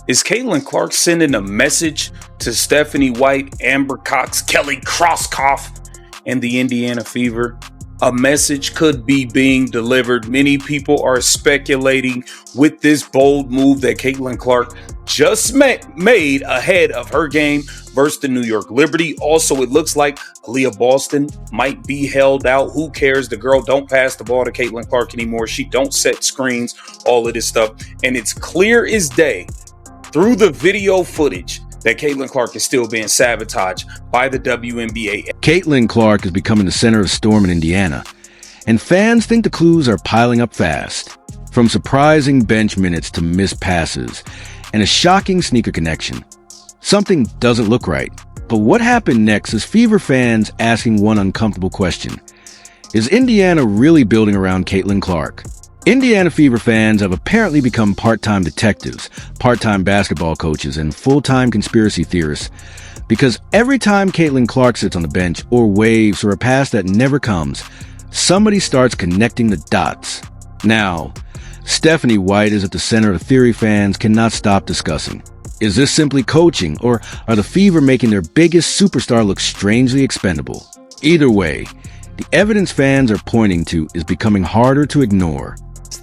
Is Caitlin Clark sending a message to Stephanie White, Amber Cox, Kelly Krauskopf, and the Indiana Fever? A message could be being delivered. Many people are speculating with this bold move that Caitlin Clark just made ahead of her game versus the New York Liberty. Also, it looks like Aaliyah Boston might be held out. Who cares? The girl don't pass the ball to Caitlin Clark anymore. She don't set screens, all of this stuff. And it's clear as day through the video footage that Caitlin Clark is still being sabotaged by the WNBA. Caitlin Clark is becoming the center of storm in Indiana, and fans think the clues are piling up fast. From surprising bench minutes to missed passes and a shocking sneaker connection. Something doesn't look right. But what happened next is Fever fans asking one uncomfortable question. Is Indiana really building around Caitlin Clark? Indiana Fever fans have apparently become part-time detectives, part-time basketball coaches, and full-time conspiracy theorists, because every time Caitlin Clark sits on the bench or waves for a pass that never comes, somebody starts connecting the dots. Now, Stephanie White is at the center of a theory fans cannot stop discussing. Is this simply coaching, or are the Fever making their biggest superstar look strangely expendable? Either way, the evidence fans are pointing to is becoming harder to ignore.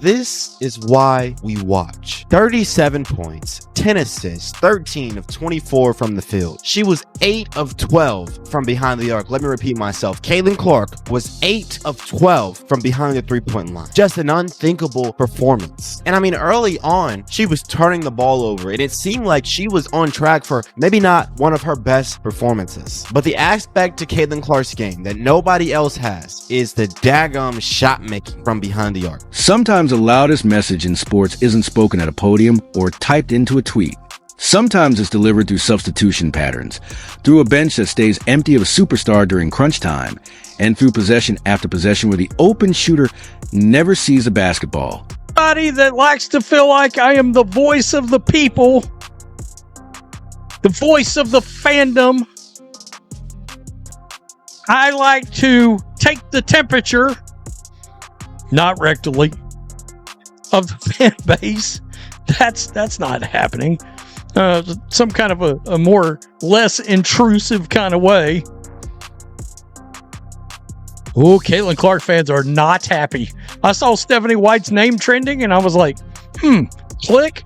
This is why we watch. 37 points, 10 assists, 13 of 24 from the field. She was 8 of 12 from behind the arc. Let me repeat myself. Caitlin Clark was 8 of 12 from behind the three-point line. Just an unthinkable performance. And I mean, early on, she was turning the ball over, and it seemed like she was on track for maybe not one of her best performances. But the aspect to Caitlin Clark's game that nobody else has is the daggum shot making from behind the arc. Sometimes the loudest message in sports isn't spoken at a podium or typed into a tweet. Sometimes it's delivered through substitution patterns, through a bench that stays empty of a superstar during crunch time, and through possession after possession where the open shooter never sees a basketball. Somebody that likes to feel like I am the voice of the people, the voice of the fandom. I like to take the temperature, not rectally, of the fan base. That's not happening. Some kind of a more less intrusive kind of way. Oh, Caitlin Clark fans are not happy. I saw Stephanie White's name trending and I was like, click.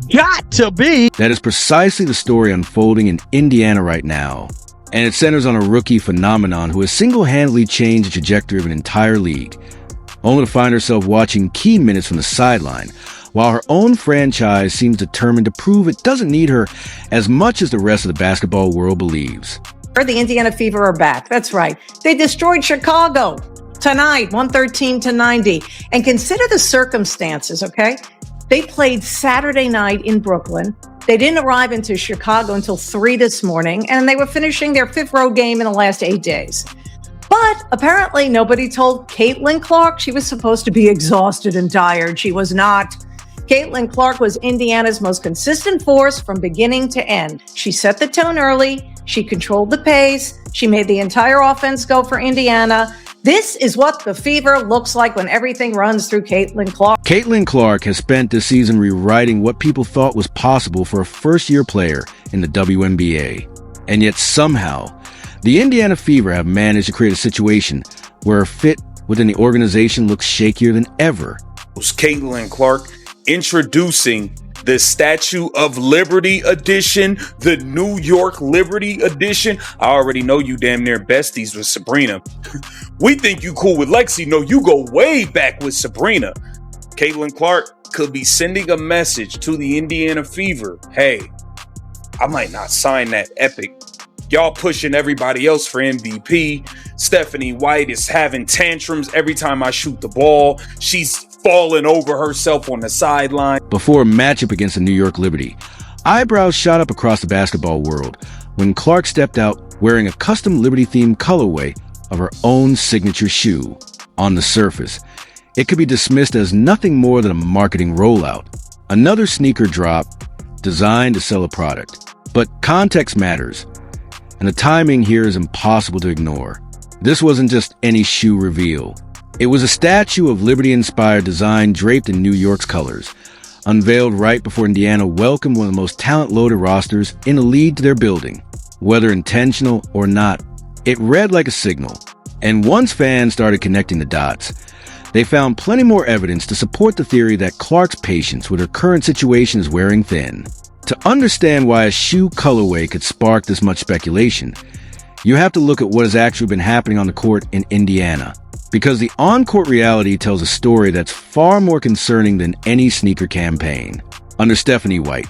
Got to be. That is precisely the story unfolding in Indiana right now. And it centers on a rookie phenomenon who has single-handedly changed the trajectory of an entire league, only to find herself watching key minutes from the sideline, while her own franchise seems determined to prove it doesn't need her as much as the rest of the basketball world believes. The Indiana Fever are back. That's right. They destroyed Chicago tonight, 113-90. And consider the circumstances, okay? They played Saturday night in Brooklyn. They didn't arrive into Chicago until 3 this morning, and they were finishing their 5th road game in the last 8 days. But apparently nobody told Caitlin Clark she was supposed to be exhausted and tired. She was not. Caitlin Clark was Indiana's most consistent force from beginning to end. She set the tone early. She controlled the pace. She made the entire offense go for Indiana. This is what the Fever looks like when everything runs through Caitlin Clark. Caitlin Clark has spent this season rewriting what people thought was possible for a first-year player in the WNBA. And yet somehow, the Indiana Fever have managed to create a situation where a fit within the organization looks shakier than ever. Caitlin Clark introducing the Statue of Liberty edition, the New York Liberty edition. I already know you damn near besties with Sabrina. We think you cool with Lexi. No, you go way back with Sabrina. Caitlin Clark could be sending a message to the Indiana Fever. Hey, I might not sign that epic. Y'all pushing everybody else for MVP. Stephanie White is having tantrums every time I shoot the ball. She's falling over herself on the sideline. Before a matchup against the New York Liberty, eyebrows shot up across the basketball world when Clark stepped out wearing a custom Liberty-themed colorway of her own signature shoe. On the surface, it could be dismissed as nothing more than a marketing rollout. Another sneaker drop designed to sell a product. But context matters, and the timing here is impossible to ignore. This wasn't just any shoe reveal. It was a statue of Liberty-inspired design draped in New York's colors, unveiled right before Indiana welcomed one of the most talent-loaded rosters in the league to their building. Whether intentional or not, it read like a signal. And once fans started connecting the dots, they found plenty more evidence to support the theory that Clark's patience with her current situation is wearing thin. To understand why a shoe colorway could spark this much speculation, you have to look at what has actually been happening on the court in Indiana. Because the on-court reality tells a story that's far more concerning than any sneaker campaign. Under Stephanie White,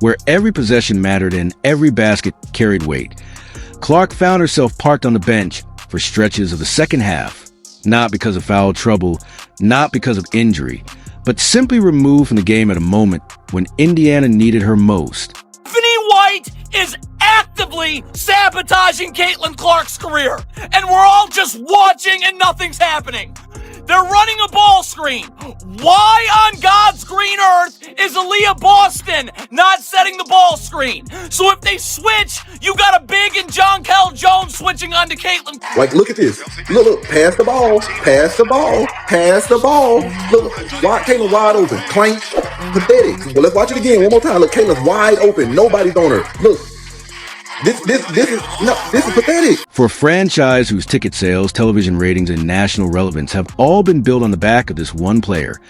where every possession mattered and every basket carried weight, Clark found herself parked on the bench for stretches of the second half, not because of foul trouble, not because of injury, but simply removed from the game at a moment when Indiana needed her most. Stephanie White is actively sabotaging Caitlin Clark's career, and we're all just watching and nothing's happening. They're running a ball screen. Why on God's green earth is Aaliyah Boston not setting the ball screen? So if they switch, you got a big and John Kel Jones switching onto Caitlin. Like, look at this. Look, pass the ball, pass the ball, pass the ball. Look, Caitlin wide open. Clank. Pathetic. Well, let's watch it again one more time. Look, Caitlin's wide open. Nobody's on her. Look. This is pathetic. For a franchise whose ticket sales, television ratings, and national relevance have all been built on the back of this one player,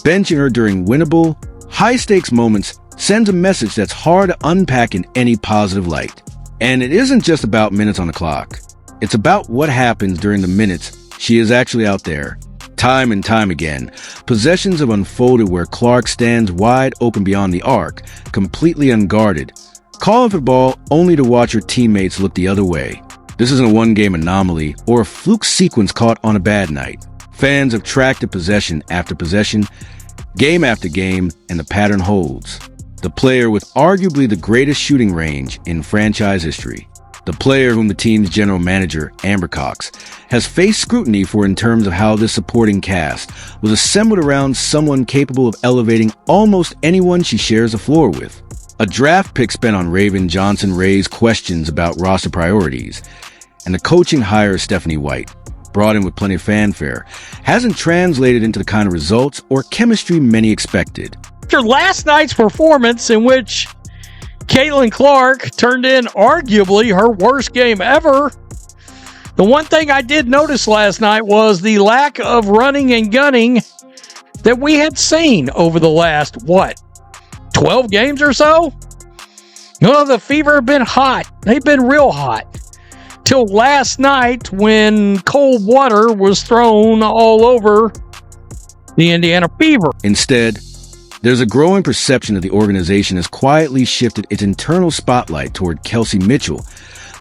benching her during winnable, high-stakes moments sends a message that's hard to unpack in any positive light. And it isn't just about minutes on the clock. It's about what happens during the minutes she is actually out there. Time and time again, possessions have unfolded where Clark stands wide open beyond the arc, completely unguarded, calling for the ball only to watch her teammates look the other way. This isn't a one-game anomaly or a fluke sequence caught on a bad night. Fans have tracked it possession after possession, game after game, and the pattern holds. The player with arguably the greatest shooting range in franchise history. The player whom the team's general manager, Amber Cox, has faced scrutiny for in terms of how this supporting cast was assembled around someone capable of elevating almost anyone she shares a floor with. A draft pick spent on Raven Johnson raised questions about roster priorities, and the coaching hire of Stephanie White, brought in with plenty of fanfare, hasn't translated into the kind of results or chemistry many expected. After last night's performance, in which Caitlin Clark turned in arguably her worst game ever, the one thing I did notice last night was the lack of running and gunning that we had seen over the last, 12 games or so? No, the Fever have been hot. They've been real hot. Till last night when cold water was thrown all over the Indiana Fever. Instead, there's a growing perception that the organization has quietly shifted its internal spotlight toward Kelsey Mitchell,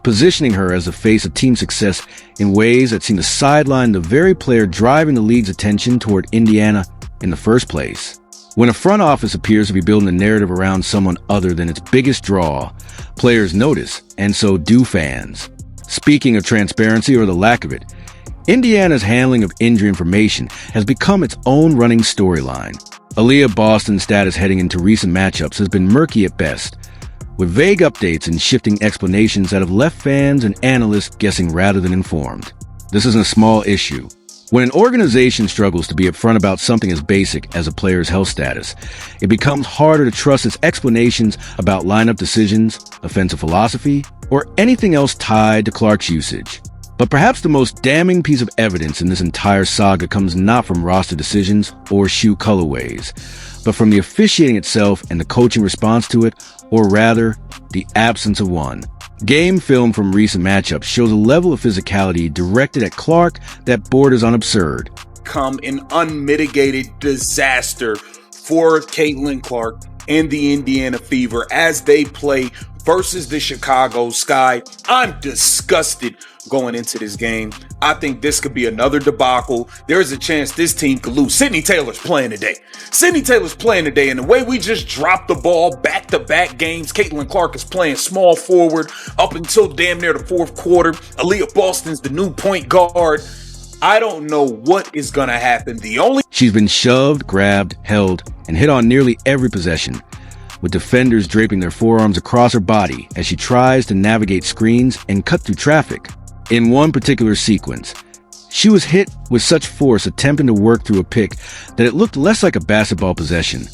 positioning her as the face of team success in ways that seem to sideline the very player driving the league's attention toward Indiana in the first place. When a front office appears to be building a narrative around someone other than its biggest draw, players notice, and so do fans. Speaking of transparency or the lack of it, Indiana's handling of injury information has become its own running storyline. Aaliyah Boston's status heading into recent matchups has been murky at best, with vague updates and shifting explanations that have left fans and analysts guessing rather than informed. This isn't a small issue. When an organization struggles to be upfront about something as basic as a player's health status, it becomes harder to trust its explanations about lineup decisions, offensive philosophy, or anything else tied to Clark's usage. But perhaps the most damning piece of evidence in this entire saga comes not from roster decisions or shoe colorways, but from the officiating itself and the coaching response to it, or rather, the absence of one. Game film from recent matchups shows a level of physicality directed at Clark that borders on absurd. Come an unmitigated disaster for Caitlin Clark and the Indiana Fever as they play versus the Chicago Sky. I'm disgusted going into this game. I think this could be another debacle. There is a chance this team could lose. Sydney Taylor's playing today. And the way we just dropped the ball back-to-back games, Caitlin Clark is playing small forward up until damn near the fourth quarter. Aaliyah Boston's the new point guard. I don't know what is going to happen. She's been shoved, grabbed, held, and hit on nearly every possession, with defenders draping their forearms across her body as she tries to navigate screens and cut through traffic. In one particular sequence, she was hit with such force attempting to work through a pick that it looked less like a basketball possession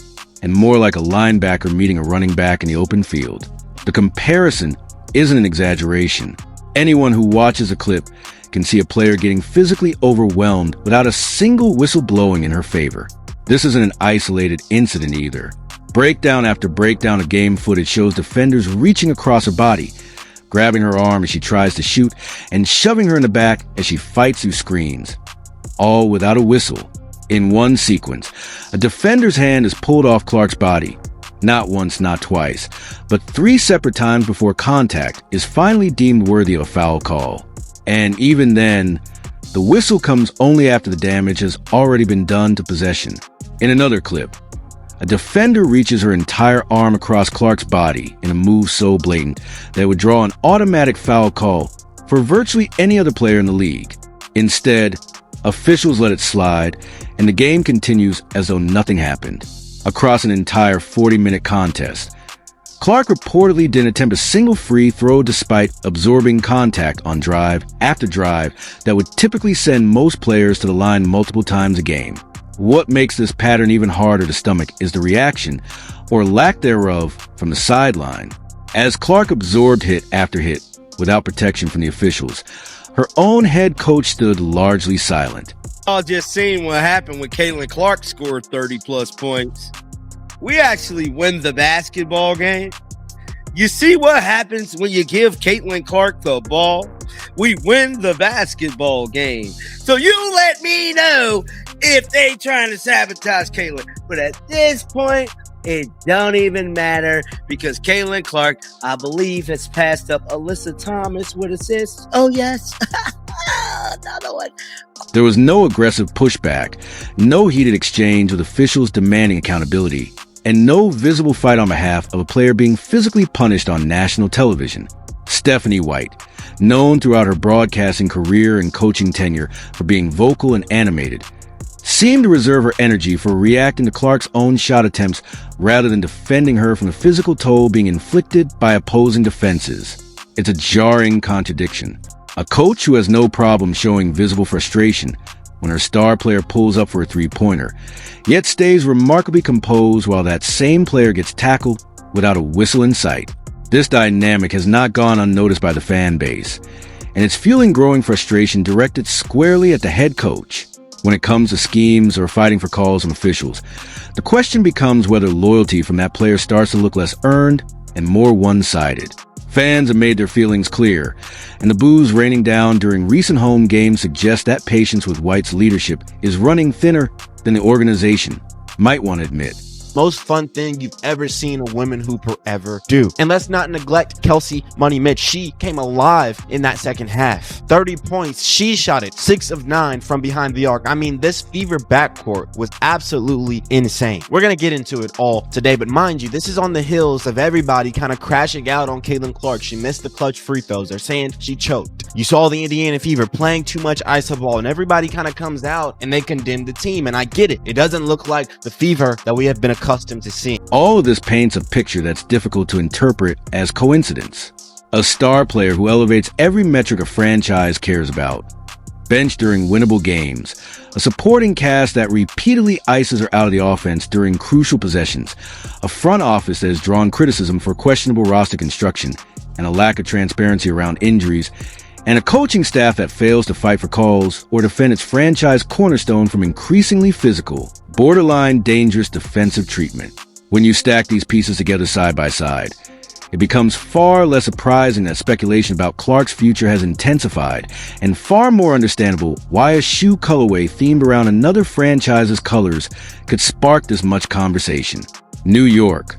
and more like a linebacker meeting a running back in the open field. The comparison isn't an exaggeration. Anyone who watches a clip can see a player getting physically overwhelmed without a single whistle blowing in her favor. This isn't an isolated incident either. Breakdown after breakdown of game footage shows defenders reaching across her body, grabbing her arm as she tries to shoot, and shoving her in the back as she fights through screens. All without a whistle. In one sequence, a defender's hand is pulled off Clark's body. Not once, not twice, but 3 separate times before contact is finally deemed worthy of a foul call. And even then, the whistle comes only after the damage has already been done to possession. In another clip, a defender reaches her entire arm across Clark's body in a move so blatant that it would draw an automatic foul call for virtually any other player in the league. Instead, officials let it slide, and the game continues as though nothing happened. Across an entire 40-minute contest, Clark reportedly didn't attempt a single free throw despite absorbing contact on drive after drive that would typically send most players to the line multiple times a game. What makes this pattern even harder to stomach is the reaction, or lack thereof, from the sideline. As Clark absorbed hit after hit without protection from the officials, her own head coach stood largely silent. Y'all just seen what happened when Caitlin Clark scored 30-plus points. We actually win the basketball game. You see what happens when you give Caitlin Clark the ball? We win the basketball game. So you let me know if they trying to sabotage Caitlin. But at this point, it don't even matter because Caitlin Clark, I believe, has passed up Alyssa Thomas with assists. Oh, yes. Another one. There was no aggressive pushback, no heated exchange with officials demanding accountability, and no visible fight on behalf of a player being physically punished on national television. Stephanie White, known throughout her broadcasting career and coaching tenure for being vocal and animated, seemed to reserve her energy for reacting to Clark's own shot attempts rather than defending her from the physical toll being inflicted by opposing defenses. It's a jarring contradiction. A coach who has no problem showing visible frustration when her star player pulls up for a three-pointer, yet stays remarkably composed while that same player gets tackled without a whistle in sight. This dynamic has not gone unnoticed by the fan base, and it's fueling growing frustration directed squarely at the head coach. When it comes to schemes or fighting for calls from officials, the question becomes whether loyalty from that player starts to look less earned and more one-sided. Fans have made their feelings clear, and the boos raining down during recent home games suggest that patience with White's leadership is running thinner than the organization might want to admit. Most fun thing you've ever seen a women hooper ever do. And let's not neglect Kelsey Money Mitch. She came alive in that second half. 30 points. She shot it 6 of 9 from behind the arc. I mean, this Fever backcourt was absolutely insane. We're going to get into it all today, but mind you, this is on the heels of everybody kind of crashing out on Caitlin Clark. She missed the clutch free throws. They're saying she choked. You saw the Indiana Fever playing too much iso ball, and everybody kind of comes out and they condemn the team. And I get it. It doesn't look like the Fever that we have been accustomed to seeing. All of this paints a picture that's difficult to interpret as coincidence. A star player who elevates every metric a franchise cares about. Benched during winnable games. A supporting cast that repeatedly ices her out of the offense during crucial possessions. A front office that has drawn criticism for questionable roster construction and a lack of transparency around injuries. And a coaching staff that fails to fight for calls or defend its franchise cornerstone from increasingly physical, borderline dangerous defensive treatment. When you stack these pieces together side by side, it becomes far less surprising that speculation about Clark's future has intensified, and far more understandable why a shoe colorway themed around another franchise's colors could spark this much conversation. New York,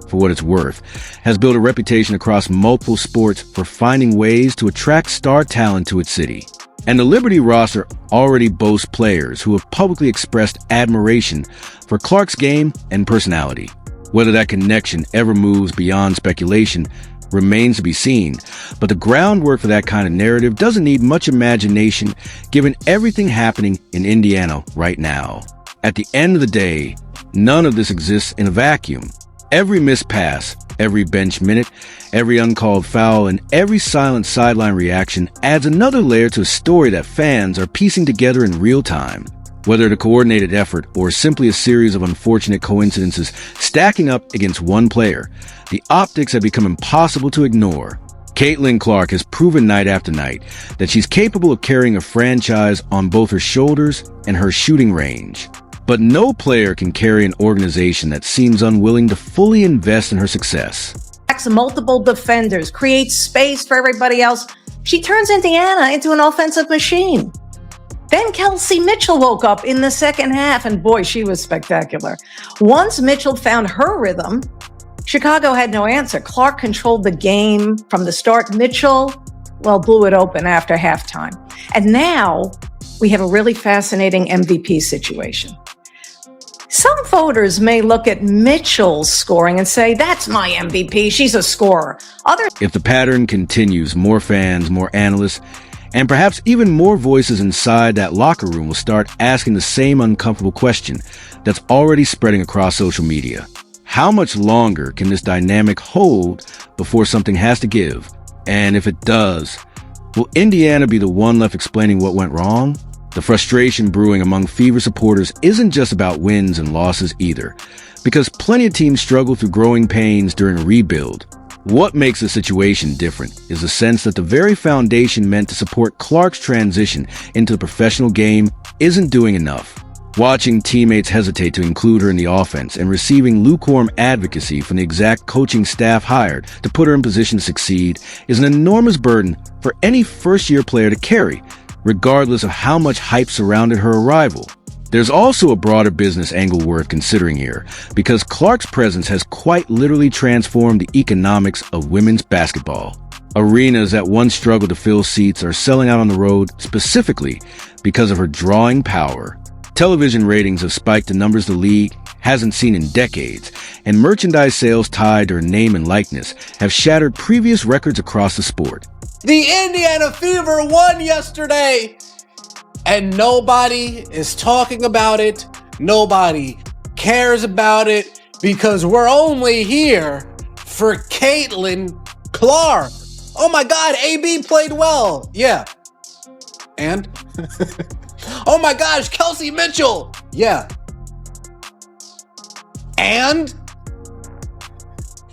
for what it's worth, has built a reputation across multiple sports for finding ways to attract star talent to its city. And the Liberty roster already boasts players who have publicly expressed admiration for Clark's game and personality. Whether that connection ever moves beyond speculation remains to be seen, but the groundwork for that kind of narrative doesn't need much imagination given everything happening in Indiana right now. At the end of the day, none of this exists in a vacuum. Every missed pass, every bench minute, every uncalled foul, and every silent sideline reaction adds another layer to a story that fans are piecing together in real time. Whether the coordinated effort or simply a series of unfortunate coincidences stacking up against one player, the optics have become impossible to ignore. Caitlin Clark has proven night after night that she's capable of carrying a franchise on both her shoulders and her shooting range. But no player can carry an organization that seems unwilling to fully invest in her success. Multiple defenders, creates space for everybody else. She turns Indiana into an offensive machine. Then Kelsey Mitchell woke up in the second half, and boy, she was spectacular. Once Mitchell found her rhythm, Chicago had no answer. Clark controlled the game from the start. Mitchell, blew it open after halftime. And now we have a really fascinating MVP situation. Some voters may look at Mitchell's scoring and say, that's my MVP. She's a scorer. If the pattern continues, more fans, more analysts, and perhaps even more voices inside that locker room will start asking the same uncomfortable question that's already spreading across social media. How much longer can this dynamic hold before something has to give? And if it does, will Indiana be the one left explaining what went wrong? The frustration brewing among Fever supporters isn't just about wins and losses either, because plenty of teams struggle through growing pains during a rebuild. What makes the situation different is the sense that the very foundation meant to support Clark's transition into the professional game isn't doing enough. Watching teammates hesitate to include her in the offense and receiving lukewarm advocacy from the exact coaching staff hired to put her in position to succeed is an enormous burden for any first-year player to carry, regardless of how much hype surrounded her arrival. There's also a broader business angle worth considering here, because Clark's presence has quite literally transformed the economics of women's basketball. Arenas that once struggled to fill seats are selling out on the road specifically because of her drawing power. Television ratings have spiked to numbers the league hasn't seen in decades, and merchandise sales tied to her name and likeness have shattered previous records across the sport. The Indiana Fever won yesterday, and nobody is talking about it. Nobody cares about it because we're only here for Caitlin Clark. Oh my God, AB played well. Yeah. And? Oh my gosh, Kelsey Mitchell. Yeah. And?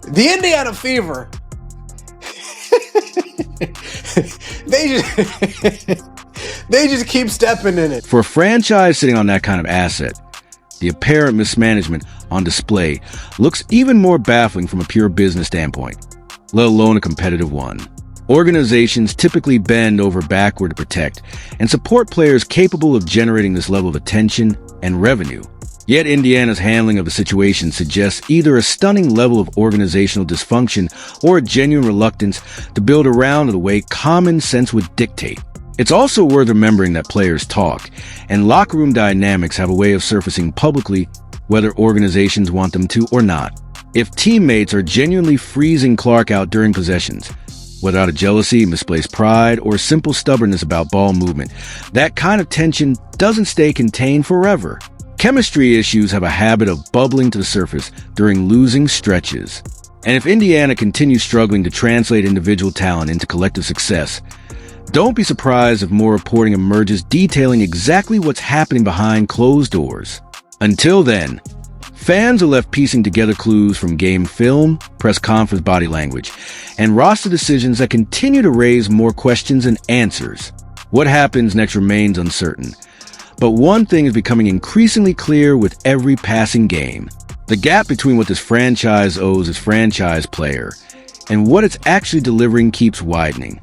The Indiana Fever. They just keep stepping in it. For a franchise sitting on that kind of asset, the apparent mismanagement on display looks even more baffling from a pure business standpoint, let alone a competitive one. Organizations typically bend over backward to protect and support players capable of generating this level of attention and revenue. Yet Indiana's handling of the situation suggests either a stunning level of organizational dysfunction or a genuine reluctance to build around the way common sense would dictate. It's also worth remembering that players talk, and locker room dynamics have a way of surfacing publicly whether organizations want them to or not. If teammates are genuinely freezing Clark out during possessions, whether out of jealousy, misplaced pride, or simple stubbornness about ball movement, that kind of tension doesn't stay contained forever. Chemistry issues have a habit of bubbling to the surface during losing stretches. And if Indiana continues struggling to translate individual talent into collective success, don't be surprised if more reporting emerges detailing exactly what's happening behind closed doors. Until then, fans are left piecing together clues from game film, press conference body language, and roster decisions that continue to raise more questions than answers. What happens next remains uncertain. But one thing is becoming increasingly clear with every passing game. The gap between what this franchise owes its franchise player and what it's actually delivering keeps widening.